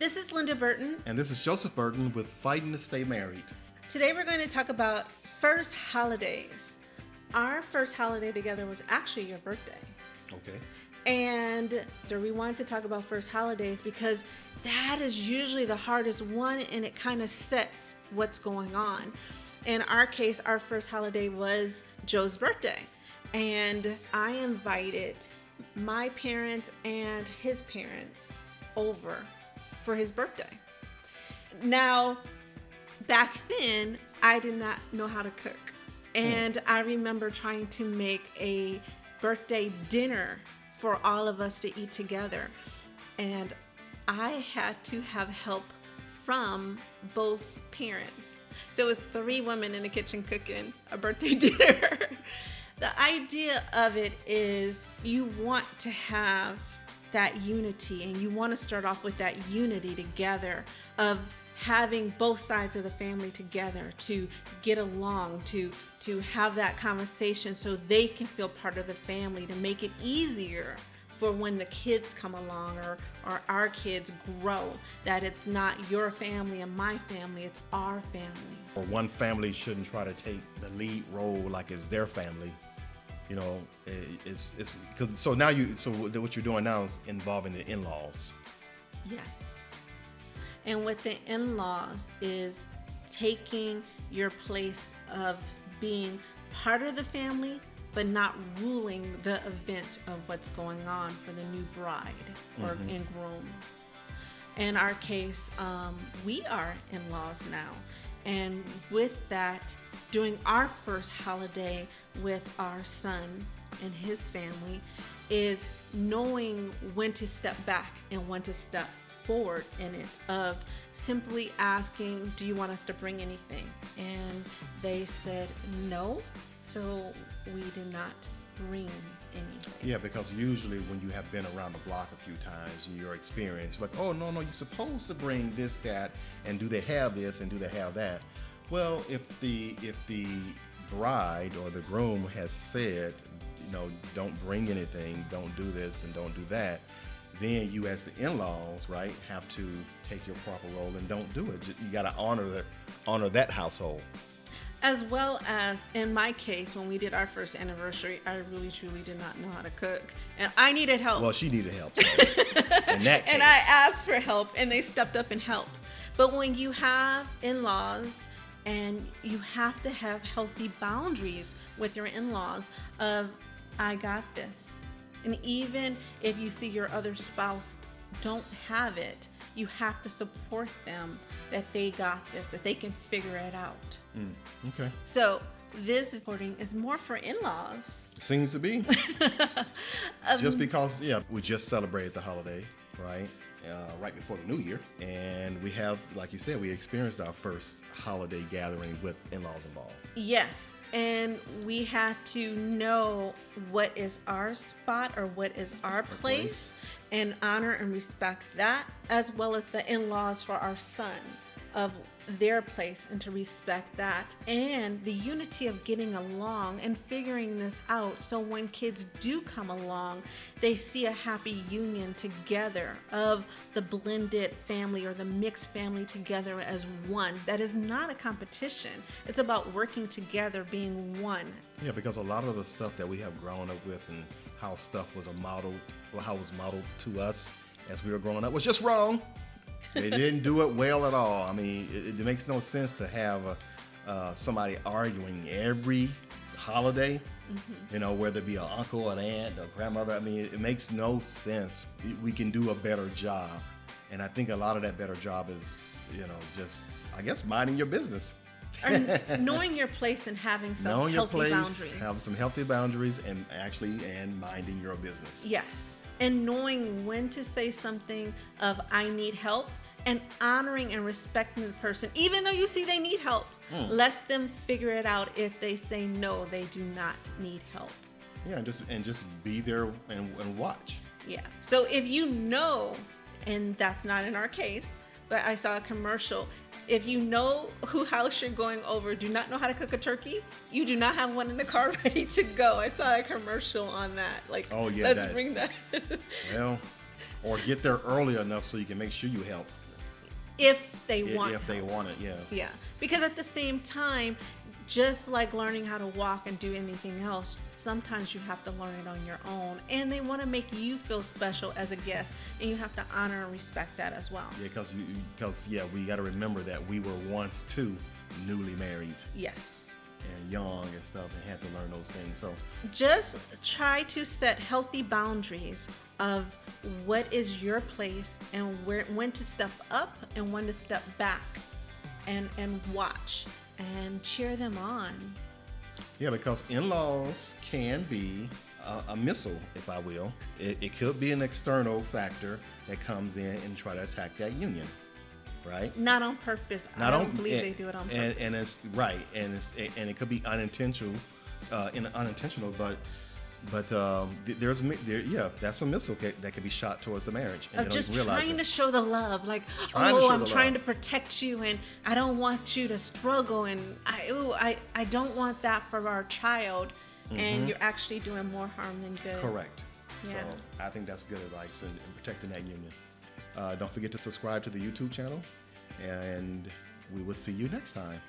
This is Linda Burton. And this is Joseph Burton with Fighting to Stay Married. Today we're going to talk about first holidays. Our first holiday together was actually your birthday. Okay. And so we wanted to talk about first holidays because that is usually the hardest one, and it kind of sets what's going on. In our case, our first holiday was Joe's birthday. And I invited my parents and his parents over for his birthday. Now, back then, I did not know how to cook. And I remember trying to make a birthday dinner for all of us to eat together. And I had to have help from both parents. So it was 3 women in the kitchen cooking a birthday dinner. The idea of it is you want to have that unity, and you want to start off with that unity together of having both sides of the family together to get along, to have that conversation so they can feel part of the family, to make it easier for when the kids come along or our kids grow, that it's not your family and my family, it's our family. Or one family shouldn't try to take the lead role like it's their family. You know, it's because so what you're doing now is involving the in-laws. Yes. And with the in-laws is taking your place of being part of the family, but not ruling the event of what's going on for the new bride or and groom. In our case, we are in-laws now. And with that, doing our first holiday with our son and his family is knowing when to step back and when to step forward in it, of simply asking, do you want us to bring anything? And they said no, so we did not bring anything. Yeah, because usually when you have been around the block a few times in your experience, like, oh, no, you're supposed to bring this, that, and do they have this and do they have that? Well, if the bride or the groom has said, don't bring anything, don't do this and don't do that, then you as the in-laws, right, have to take your proper role and don't do it. You got to honor that household. As well as, in my case, when we did our first anniversary, I really, truly did not know how to cook. And I needed help. Well, she needed help. So in that case. And I asked for help, and they stepped up and helped. But when you have in-laws, and you have to have healthy boundaries with your in-laws of, I got this. And even if you see your other spouse don't have it, you have to support them that they got this, that they can figure it out. Okay. So this reporting is more for in-laws. Seems to be. Just because, we just celebrated the holiday, right? Right before the new year. And we have, like you said, we experienced our first holiday gathering with in-laws involved. Yes. And we had to know what is our spot or what is our place and honor and respect that, as well as the in-laws for our son of their place and to respect that, and the unity of getting along and figuring this out so when kids do come along, they see a happy union together of the blended family or the mixed family together as one. That is not a competition. It's about working together, being one. Yeah, because a lot of the stuff that we have grown up with and how stuff was modeled to us as we were growing up was just wrong. They didn't do it well at all. I mean, it makes no sense to have somebody arguing every holiday, whether it be an uncle, an aunt, a grandmother. I mean, it makes no sense. We can do a better job. And I think a lot of that better job is, just, I guess, minding your business. Or knowing your place and having some healthy boundaries. Have some healthy boundaries and minding your business. Yes. And knowing when to say something of I need help, and honoring and respecting the person, even though you see they need help. Let them figure it out. If they say no, they do not need help. Yeah, and just be there and watch. Yeah. So if you know, and that's not in our case, but I saw a commercial. If you know who house you're going over, do not know how to cook a turkey, you do not have one in the car ready to go. I saw a commercial on that. Like, let's bring that. Well, or get there early enough so you can make sure you help. if they want if they help. want it, yeah. Yeah, because at the same time, just like learning how to walk and do anything else, sometimes you have to learn it on your own. And they want to make you feel special as a guest, and you have to honor and respect that as well. Yeah, because we got to remember that we were once too newly married Yes. and young and stuff, and had to learn those things. So Just try to set healthy boundaries of what is your place and when to step up and when to step back, and watch and cheer them on. yeah, because in-laws can be a missile, if I will. It could be an external factor that comes in and try to attack that union, right? Not on purpose. I don't believe they do it on purpose. And it's right, and it could be unintentional, but that's a missile that could be shot towards the marriage, and Of they don't just even realize trying it. to show the love, like, Trying to show I'm the trying love. to protect you, and I don't want you to struggle, and I don't want that for our child, and you're actually doing more harm than good. Correct. Yeah. So I think that's good advice in protecting that union. Don't forget to subscribe to the YouTube channel, and we will see you next time.